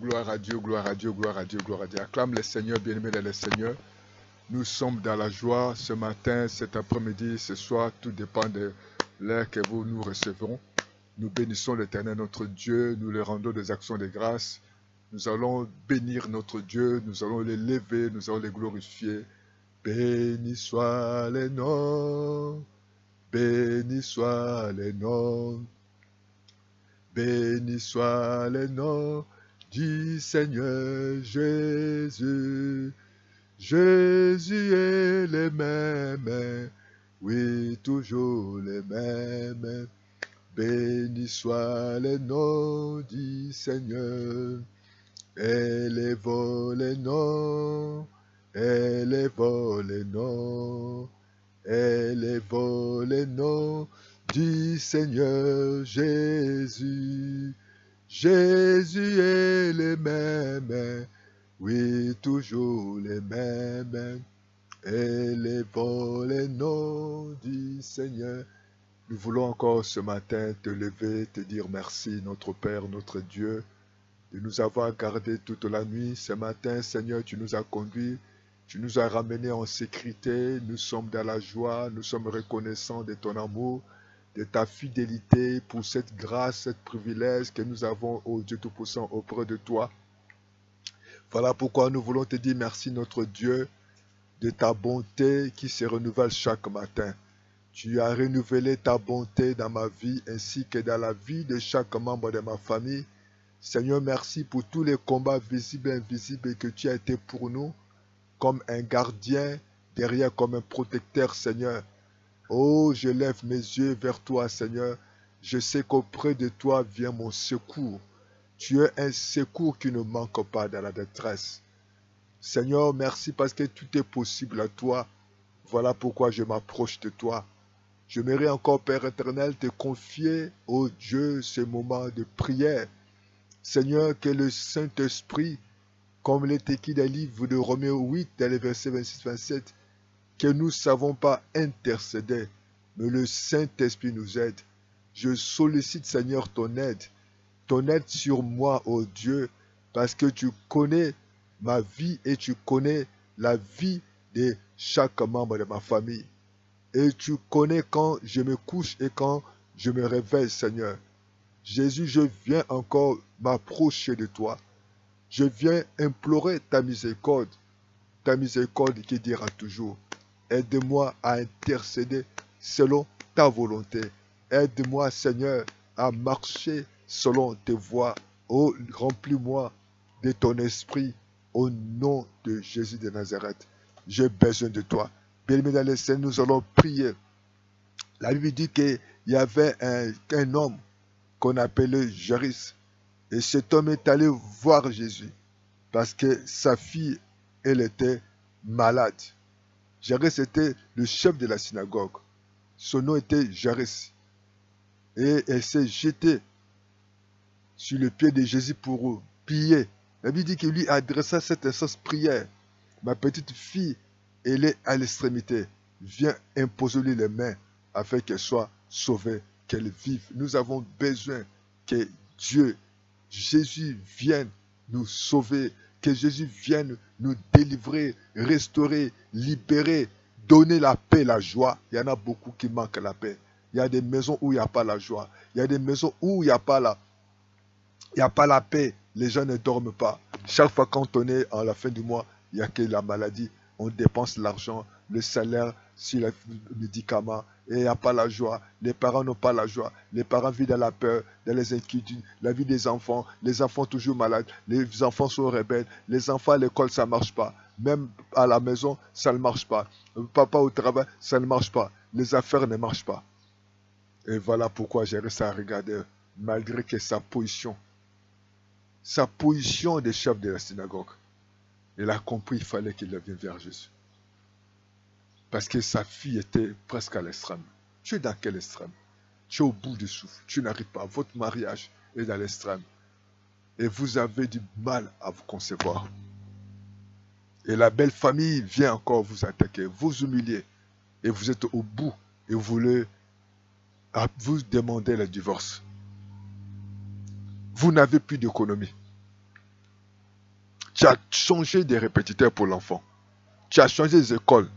Gloire à Dieu, gloire à Dieu, gloire à Dieu, gloire à Dieu. Acclame le Seigneur, bien-aimé dans le Seigneur. Nous sommes dans la joie ce matin, cet après-midi, ce soir. Tout dépend de l'heure que vous nous recevrons. Nous bénissons l'Éternel, notre Dieu. Nous lui rendons des actions de grâce. Nous allons bénir notre Dieu. Nous allons l'élever. Nous allons le glorifier. Béni soit les noms. Béni soit les noms. Béni soit le nom du Seigneur Jésus. Jésus est le même, oui, toujours le même. Béni soit le nom du Seigneur. Élevons le nom, élevons le nom, élevons le nom du Seigneur Jésus. Jésus est le même, oui, toujours le même. Élevons le nom du Seigneur. Nous voulons encore ce matin te lever, te dire merci, notre Père, notre Dieu, de nous avoir gardés toute la nuit. Ce matin, Seigneur, tu nous as conduits, tu nous as ramenés en sécurité. Nous sommes dans la joie, nous sommes reconnaissants de ton amour, de ta fidélité pour cette grâce, cette privilège que nous avons, ô Dieu Tout-Puissant, auprès de toi. Voilà pourquoi nous voulons te dire merci, notre Dieu, de ta bonté qui se renouvelle chaque matin. Tu as renouvelé ta bonté dans ma vie ainsi que dans la vie de chaque membre de ma famille. Seigneur, merci pour tous les combats visibles et invisibles que tu as été pour nous, comme un gardien, derrière comme un protecteur, Seigneur. Oh, je lève mes yeux vers toi, Seigneur. Je sais qu'auprès de toi vient mon secours. Tu es un secours qui ne manque pas dans la détresse. Seigneur, merci parce que tout est possible à toi. Voilà pourquoi je m'approche de toi. J'aimerais encore, Père éternel, te confier, ô Dieu, ce moment de prière. Seigneur, que le Saint-Esprit, comme il est écrit dans le livre de Romains 8, dans les versets 26-27, que nous ne savons pas intercéder, mais le Saint-Esprit nous aide. Je sollicite, Seigneur, ton aide sur moi, ô Dieu, parce que tu connais ma vie et tu connais la vie de chaque membre de ma famille. Et tu connais quand je me couche et quand je me réveille, Seigneur. Jésus, je viens encore m'approcher de toi. Je viens implorer ta miséricorde qui dira toujours. Aide-moi à intercéder selon ta volonté. Aide-moi, Seigneur, à marcher selon tes voies. Oh, remplis-moi de ton esprit au nom de Jésus de Nazareth. J'ai besoin de toi. Bien-aimés dans les scènes, nous allons prier. La Bible dit qu'il y avait un homme qu'on appelait Jairus. Et cet homme est allé voir Jésus parce que sa fille, elle était malade. Jairus était le chef de la synagogue. Son nom était Jairus. Et elle s'est jetée sur le pied de Jésus pour prier. La Bible dit qu'il lui adressa cette instance prière. Ma petite fille, elle est à l'extrémité. Viens imposer-lui les mains afin qu'elle soit sauvée, qu'elle vive. Nous avons besoin que Dieu, Jésus vienne nous sauver, que Jésus vienne nous délivrer, restaurer, libérer, donner la paix, la joie. Il y en a beaucoup qui manquent la paix. Il y a des maisons où il n'y a pas la joie. Il y a des maisons où il n'y a pas la paix. Les gens ne dorment pas. Chaque fois quand on est à la fin du mois, il n'y a que la maladie. On dépense l'argent, le salaire sur les médicaments et il n'y a pas la joie. Les parents n'ont pas la joie. Les parents vivent dans la peur, dans les inquiétudes. La vie des enfants, les enfants toujours malades, les enfants sont rebelles. Les enfants à l'école, ça ne marche pas. Même à la maison, ça ne marche pas. Papa au travail, ça ne marche pas. Les affaires ne marchent pas. Et voilà pourquoi j'ai resté à regarder, malgré que sa position de chef de la synagogue. Il a compris qu'il fallait qu'il vienne vers Jésus. Parce que sa fille était presque à l'extrême. Tu es dans quel extrême? Tu es au bout du souffle. Tu n'arrives pas. Votre mariage est dans l'extrême. Et vous avez du mal à vous concevoir. Et la belle famille vient encore vous attaquer, vous humilier. Et vous êtes au bout. Et vous voulez vous demander le divorce. Vous n'avez plus d'économie. Tu as changé des répétiteurs pour l'enfant. Tu as changé les écoles.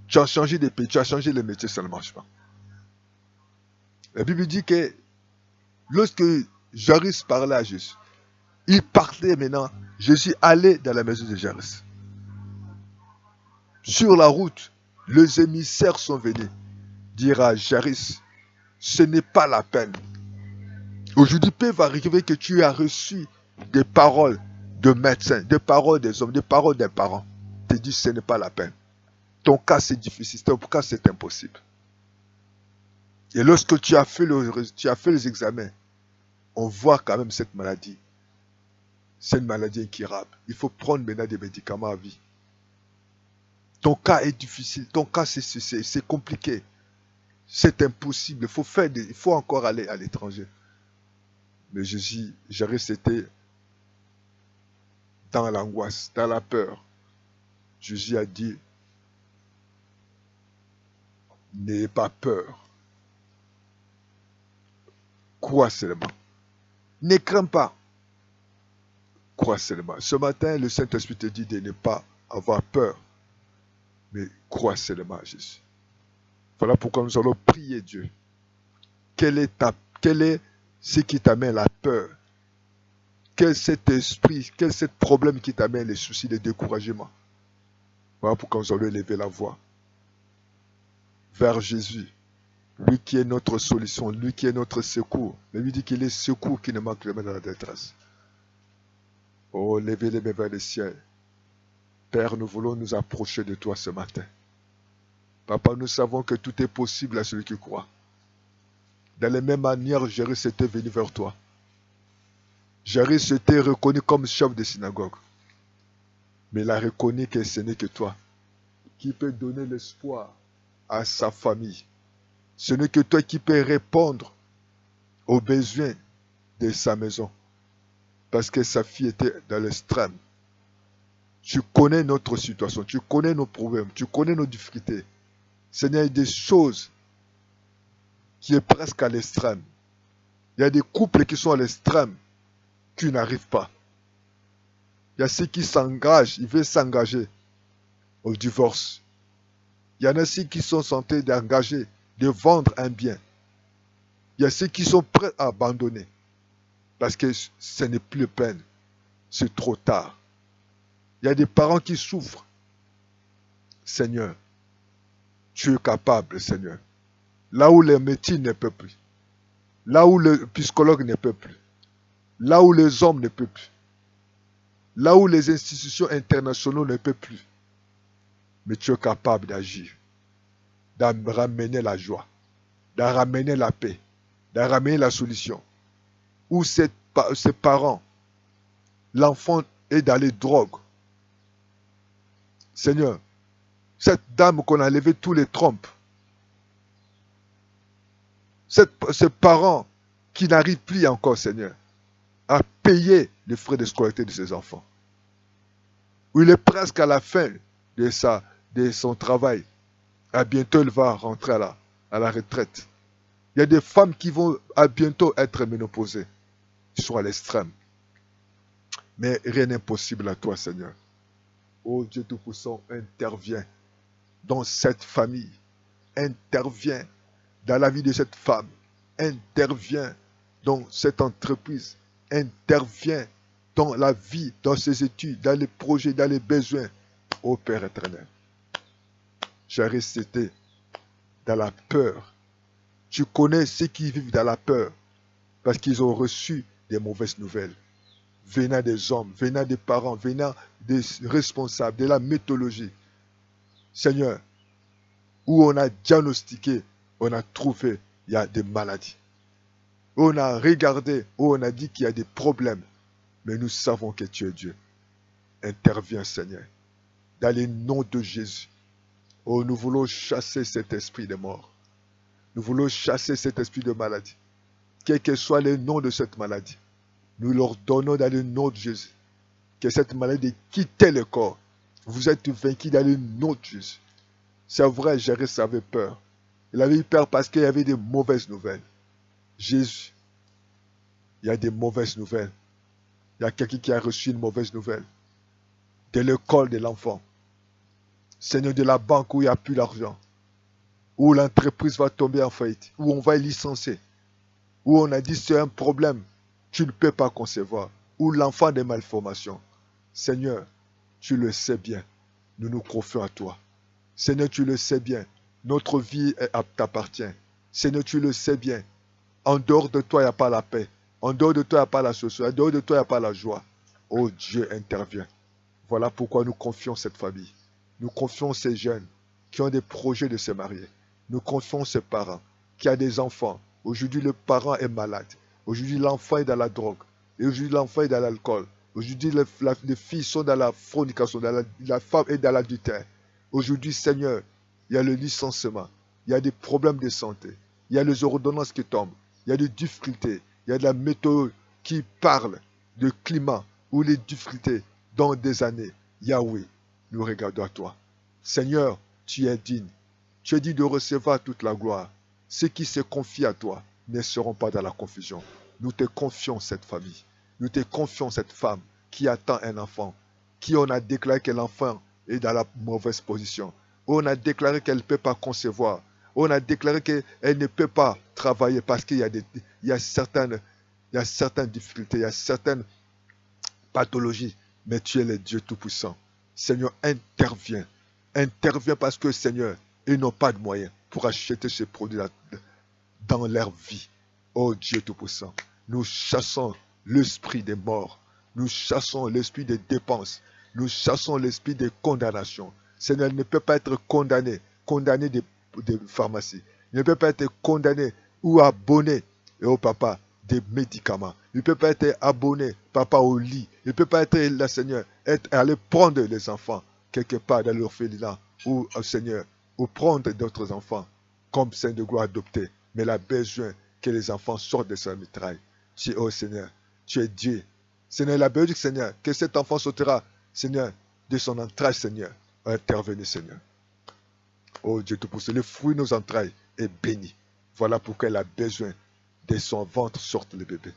Tu as changé des pays. Tu as changé les métiers, ça ne marche pas. La Bible dit que lorsque Jairus parlait à Jésus, il partait maintenant. Jésus allait dans la maison de Jairus. Sur la route, les émissaires sont venus dire à Jairus, ce n'est pas la peine. Aujourd'hui, peut arriver que tu as reçu des paroles de médecins, des paroles des hommes, des paroles des parents. Tu te dis, ce n'est pas la peine. Ton cas, c'est difficile. Ton cas, c'est impossible. Et lorsque tu as fait les examens, on voit quand même cette maladie. C'est une maladie incurable. Il faut prendre maintenant des médicaments à vie. Ton cas est difficile. Ton cas, c'est compliqué. C'est impossible. Il faut encore aller à l'étranger. Mais Jésus, Jairus était dans l'angoisse, dans la peur. Jésus a dit, n'ayez pas peur. Crois seulement. Ne crains pas. Crois seulement. Ce matin, le Saint-Esprit te dit de ne pas avoir peur. Mais crois seulement à Jésus. Voilà pourquoi nous allons prier Dieu. Quel est ce qui t'amène la peur? Quel est cet esprit, quel est ce problème qui t'amène les soucis, les découragements? Voilà pourquoi nous allons élever la voix vers Jésus. Lui qui est notre solution, lui qui est notre secours. Mais lui dit qu'il est secours qui ne manque jamais dans la détresse. Oh, levez les mains vers le ciel. Père, nous voulons nous approcher de toi ce matin. Papa, nous savons que tout est possible à celui qui croit. De la même manière, Jairus était venu vers toi. Jairus était reconnu comme chef de synagogue. Mais il a reconnu que ce n'est que toi qui peux donner l'espoir à sa famille. Ce n'est que toi qui peux répondre aux besoins de sa maison. Parce que sa fille était dans l'extrême. Tu connais notre situation, tu connais nos problèmes, tu connais nos difficultés. Seigneur, il y a des choses qui sont presque à l'extrême. Il y a des couples qui sont à l'extrême, qui n'arrivent pas. Il y a ceux qui s'engagent, ils veulent s'engager au divorce. Il y en a ceux qui sont tentés d'engager, de vendre un bien. Il y a ceux qui sont prêts à abandonner. Parce que ce n'est plus peine. C'est trop tard. Il y a des parents qui souffrent. Seigneur, tu es capable, Seigneur. Là où les médecins ne peuvent plus. Là où le psychologue ne peut plus. Là où les hommes ne peuvent plus. Là où les institutions internationales ne peuvent plus. Mais tu es capable d'agir. De ramener la joie. De ramener la paix. De ramener la solution. Où ses parents, l'enfant est dans les drogues. Seigneur, cette dame qu'on a levé tous les trompes, ces parents qui n'arrivent plus encore, Seigneur, à payer les frais de scolarité de ses enfants. Où il est presque à la fin de son travail. À bientôt, il va rentrer à la retraite. Il y a des femmes qui vont à bientôt être ménopausées. Ils sont à l'extrême. Mais rien n'est impossible à toi, Seigneur. Oh Dieu Tout-Puissant, interviens dans cette famille. Interviens dans la vie de cette femme. Interviens dans cette entreprise. Interviens dans la vie, dans ses études, dans les projets, dans les besoins. Ô Père éternel, j'ai resté dans la peur. Tu connais ceux qui vivent dans la peur parce qu'ils ont reçu des mauvaises nouvelles. Venant des hommes, venant des parents, venant des responsables, de la mythologie. Seigneur, où on a diagnostiqué, on a trouvé, il y a des maladies. Où on a regardé, où on a dit qu'il y a des problèmes. Mais nous savons que tu es Dieu. Interviens, Seigneur. Dans le nom de Jésus. Oh, nous voulons chasser cet esprit de mort. Nous voulons chasser cet esprit de maladie. Quel que soit le nom de cette maladie. Nous leur donnons dans le nom de Jésus. Que cette maladie quitte le corps. Vous êtes vaincus dans le nom de Jésus. C'est vrai, Jairus avait peur. Il avait eu peur parce qu'il y avait des mauvaises nouvelles. Jésus, il y a des mauvaises nouvelles. Il y a quelqu'un qui a reçu une mauvaise nouvelle. de l'école de l'enfant. Seigneur, de la banque où il n'y a plus d'argent, où l'entreprise va tomber en faillite, où on va licencier, où on a dit c'est un problème, tu ne peux pas concevoir, où l'enfant a des malformations. Seigneur, tu le sais bien, nous nous confions à toi. Seigneur, tu le sais bien, notre vie t'appartient. Seigneur, tu le sais bien, en dehors de toi, il n'y a pas la paix. En dehors de toi, il n'y a pas la société. En dehors de toi, il n'y a pas la joie. Oh Dieu, intervient. Voilà pourquoi nous confions cette famille. Nous confions ces jeunes qui ont des projets de se marier. Nous confions ces parents qui ont des enfants. Aujourd'hui, le parent est malade. Aujourd'hui, l'enfant est dans la drogue. Et aujourd'hui, l'enfant est dans l'alcool. Aujourd'hui, les filles sont dans la fornication. La femme est dans l'adultère. Aujourd'hui, Seigneur, il y a le licenciement. Il y a des problèmes de santé. Il y a les ordonnances qui tombent. Il y a des difficultés. Il y a de la météo qui parle de climat ou les difficultés dans des années. Yahweh, nous regardons à toi. Seigneur, tu es digne. Tu es digne de recevoir toute la gloire. Ceux qui se confient à toi ne seront pas dans la confusion. Nous te confions cette famille. Nous te confions cette femme qui attend un enfant, qui on a déclaré que l'enfant est dans la mauvaise position. On a déclaré qu'elle ne peut pas concevoir. On a déclaré qu'elle ne peut pas travailler parce qu'il y a certaines difficultés, il y a certaines pathologies. Mais tu es le Dieu Tout-Puissant. Seigneur, interviens. Interviens parce que, Seigneur, ils n'ont pas de moyens pour acheter ces produits dans leur vie. Oh Dieu Tout-Puissant, nous chassons l'esprit des morts. Nous chassons l'esprit des dépenses. Nous chassons l'esprit des condamnations. Seigneur, il ne peut pas être condamné de pharmacie. Il ne peut pas être condamné ou abonné, et oh papa, des médicaments. Il ne peut pas être abonné, papa, au lit. Il ne peut pas être, là, Seigneur, aller prendre les enfants quelque part dans l'orphelinat ou, Seigneur, ou prendre d'autres enfants comme saint de gloire adoptés. Mais il a besoin que les enfants sortent de sa mitraille. Tu es, oh Seigneur, tu es Dieu. Seigneur, il a besoin, Seigneur, que cet enfant sortira, Seigneur, de son entraille, Seigneur. Intervenez, Seigneur. Oh Dieu Tout-Puissant, le fruit de nos entrailles est béni. Voilà pourquoi elle a besoin de son ventre sorte le bébé.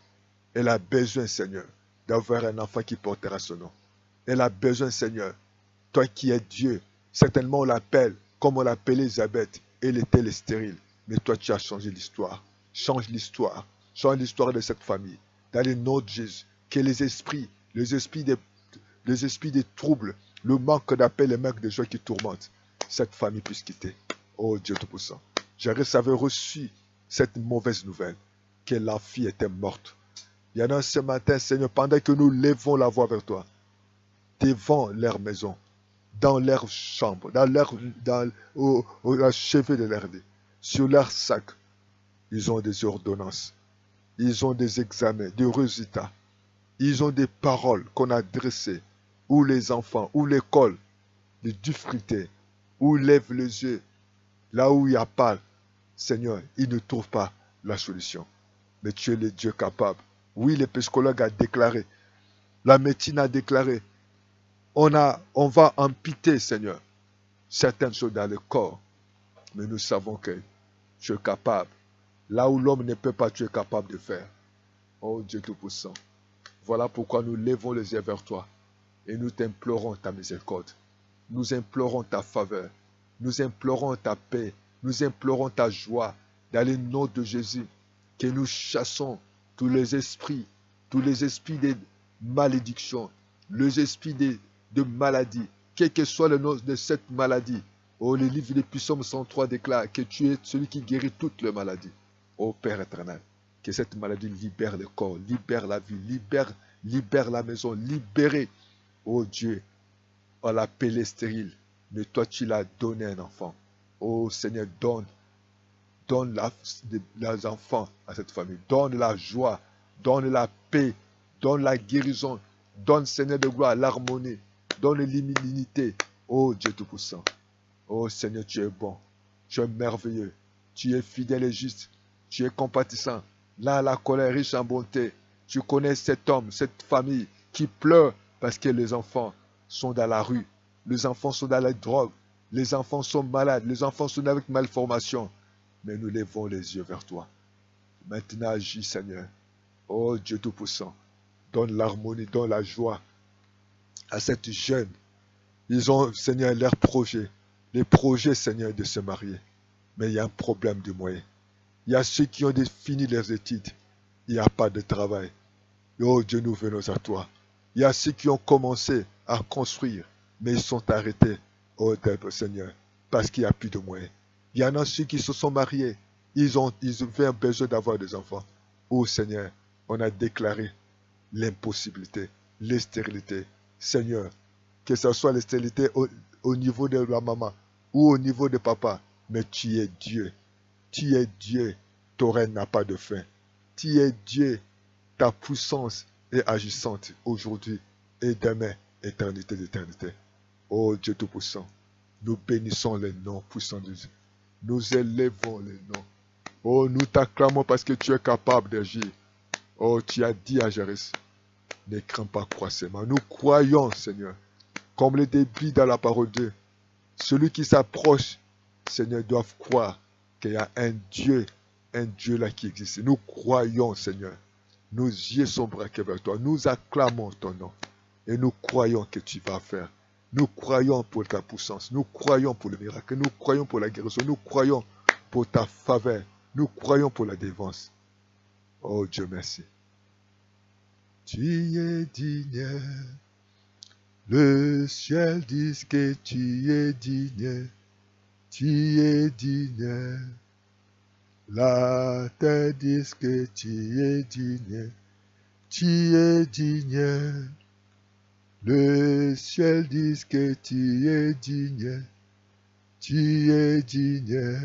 Elle a besoin, Seigneur, d'avoir un enfant qui portera son nom. Elle a besoin, Seigneur, toi qui es Dieu. Certainement on l'appelle comme on l'appelait Elisabeth. Elle était stérile. Mais toi tu as changé l'histoire. Change l'histoire. Change l'histoire de cette famille. Dans le nom de Jésus, que les esprits des troubles, le manque d'appel, les manques de joie qui tourmentent, cette famille puisse quitter. Oh Dieu Tout-Puissant. J'avais reçu cette mauvaise nouvelle, que la fille était morte. Il y en a ce matin, Seigneur, pendant que nous levons la voix vers toi, devant leur maison, dans leur chambre, au chevet de leur lit, sur leur sac, ils ont des ordonnances, ils ont des examens, des résultats, ils ont des paroles qu'on a dressées, où les enfants, où l'école, les difficultés, où lèvent les yeux, là où il n'y a pas, Seigneur, ils ne trouvent pas la solution. Mais tu es le Dieu capable. Oui, le psychologue a déclaré, la médecine a déclaré, on va amputer, Seigneur, certaines choses dans le corps. Mais nous savons que tu es capable. Là où l'homme ne peut pas, tu es capable de faire. Oh Dieu Tout-Puissant. Voilà pourquoi nous levons les yeux vers toi et nous t'implorons ta miséricorde. Nous implorons ta faveur. Nous implorons ta paix. Nous implorons ta joie. Dans le nom de Jésus, que nous chassons tous les esprits de malédiction, les esprits de maladie, quel que soit le nom de cette maladie. Oh, le livre des Psaumes 103 déclare que tu es celui qui guérit toutes les maladies. Oh Père éternel, que cette maladie libère le corps, libère la vie, libère la maison, libérez. Oh Dieu, on l'a appelé stérile, mais toi tu l'as donné un enfant. Oh Seigneur, donne les enfants à cette famille. Donne la joie, donne la paix, donne la guérison, donne Seigneur de gloire l'harmonie, donne l'immunité. Oh Dieu Tout-Puissant. Oh Seigneur, tu es bon, tu es merveilleux, tu es fidèle et juste, tu es compatissant. Là, la colère riche en bonté. Tu connais cet homme, cette famille qui pleure parce que les enfants sont dans la rue, les enfants sont dans la drogue, les enfants sont malades, les enfants sont avec malformation. Mais nous levons les yeux vers toi. Maintenant agis, Seigneur. Oh Dieu Tout-Puissant, donne l'harmonie, donne la joie à cette jeune Ils ont, Seigneur, leurs projets. Les projets, Seigneur, de se marier. Mais il y a un problème de moyens. Il y a ceux qui ont fini leurs études. Il n'y a pas de travail. Oh Dieu, nous venons à toi. Il y a ceux qui ont commencé à construire, mais ils sont arrêtés. Oh Seigneur, parce qu'il n'y a plus de moyens. Il y en a ceux qui se sont mariés. Ils avaient besoin d'avoir des enfants. Oh Seigneur, on a déclaré l'impossibilité, l'estérilité. Seigneur, que ce soit l'estérilité au niveau de la maman ou au niveau de papa, mais tu es Dieu. Tu es Dieu. Ton règne n'a pas de fin. Tu es Dieu. Ta puissance est agissante aujourd'hui et demain, éternité d'éternité. Oh Dieu Tout-Puissant, nous bénissons les noms puissants de Dieu. Nous élevons les noms. Oh, nous t'acclamons parce que tu es capable d'agir. Oh, tu as dit à Jairus, ne crains pas, crois seulement. Nous croyons, Seigneur, comme le débit dans la parole de Dieu. Celui qui s'approche, Seigneur, doit croire qu'il y a un Dieu là qui existe. Nous croyons, Seigneur. Nos yeux sont braqués vers toi. Nous acclamons ton nom. Et nous croyons que tu vas faire. Nous croyons pour ta puissance. Nous croyons pour le miracle. Nous croyons pour la guérison. Nous croyons pour ta faveur. Nous croyons pour la défense. Oh Dieu, merci. Tu es digne. Le ciel dit que tu es digne. Tu es digne. La terre dit que tu es digne. Tu es digne. Le ciel dit que tu es digne. Tu es digne.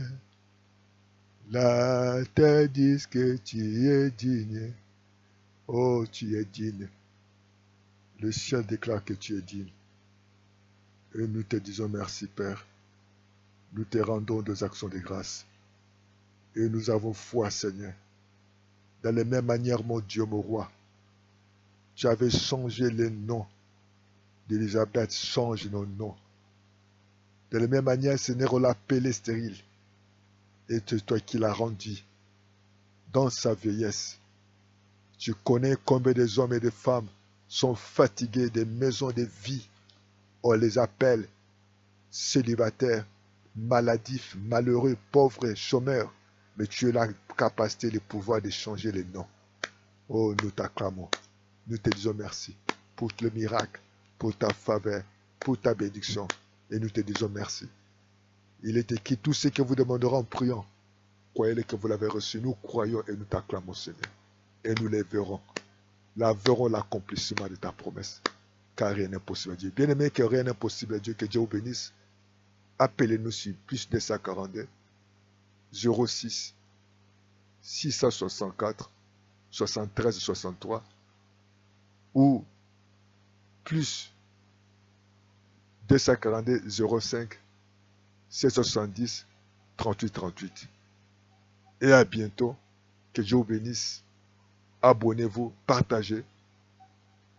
La terre dit que tu es digne. Oh, tu es digne. Le ciel déclare que tu es digne. Et nous te disons merci, Père. Nous te rendons des actions de grâce. Et nous avons foi, Seigneur. Dans la même manière, mon Dieu, mon roi, tu avais changé les noms d'Élisabeth, change nos noms. De la même manière, Seigneur, on l'a appelé stérile. Et c'est toi qui l'as rendu dans sa vieillesse. Tu connais combien des hommes et des femmes sont fatigués des maisons de vie. On les appelle célibataires, maladifs, malheureux, pauvres, chômeurs. Mais tu as la capacité, le pouvoir de changer les noms. Oh, nous t'acclamons. Nous te disons merci pour le miracle, pour ta faveur, pour ta bénédiction. Et nous te disons merci. Il est écrit, tout ce que vous demanderez en priant, croyez-le que vous l'avez reçu. Nous croyons et nous t'acclamons, Seigneur. Et nous les verrons. Nous verrons l'accomplissement de ta promesse. Car rien n'est possible à Dieu. Bien aimé, que rien n'est possible à Dieu. Que Dieu vous bénisse. Appelez-nous sur plus 242 06 664 73 63 ou plus 242 05 770 38 38. Et à bientôt. Que Dieu vous bénisse. Abonnez-vous, partagez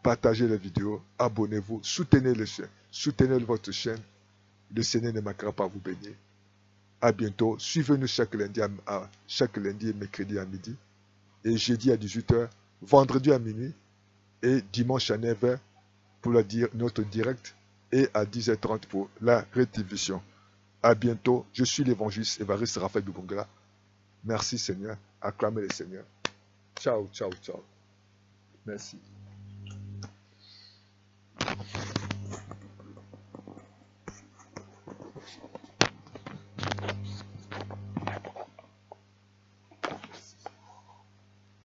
la vidéo, abonnez-vous, soutenez le chaîne, soutenez votre chaîne. Le Seigneur ne manquera pas à vous bénir. À bientôt. Suivez-nous chaque lundi et mercredi à midi et jeudi à 18h, vendredi à minuit et dimanche à 9h pour notre direct et à 10h30 pour la rédivision. À bientôt. Je suis l'évangéliste Évariste Raphaël Bibongala. Merci Seigneur. Acclamez le Seigneur. Ciao, ciao, ciao. Merci.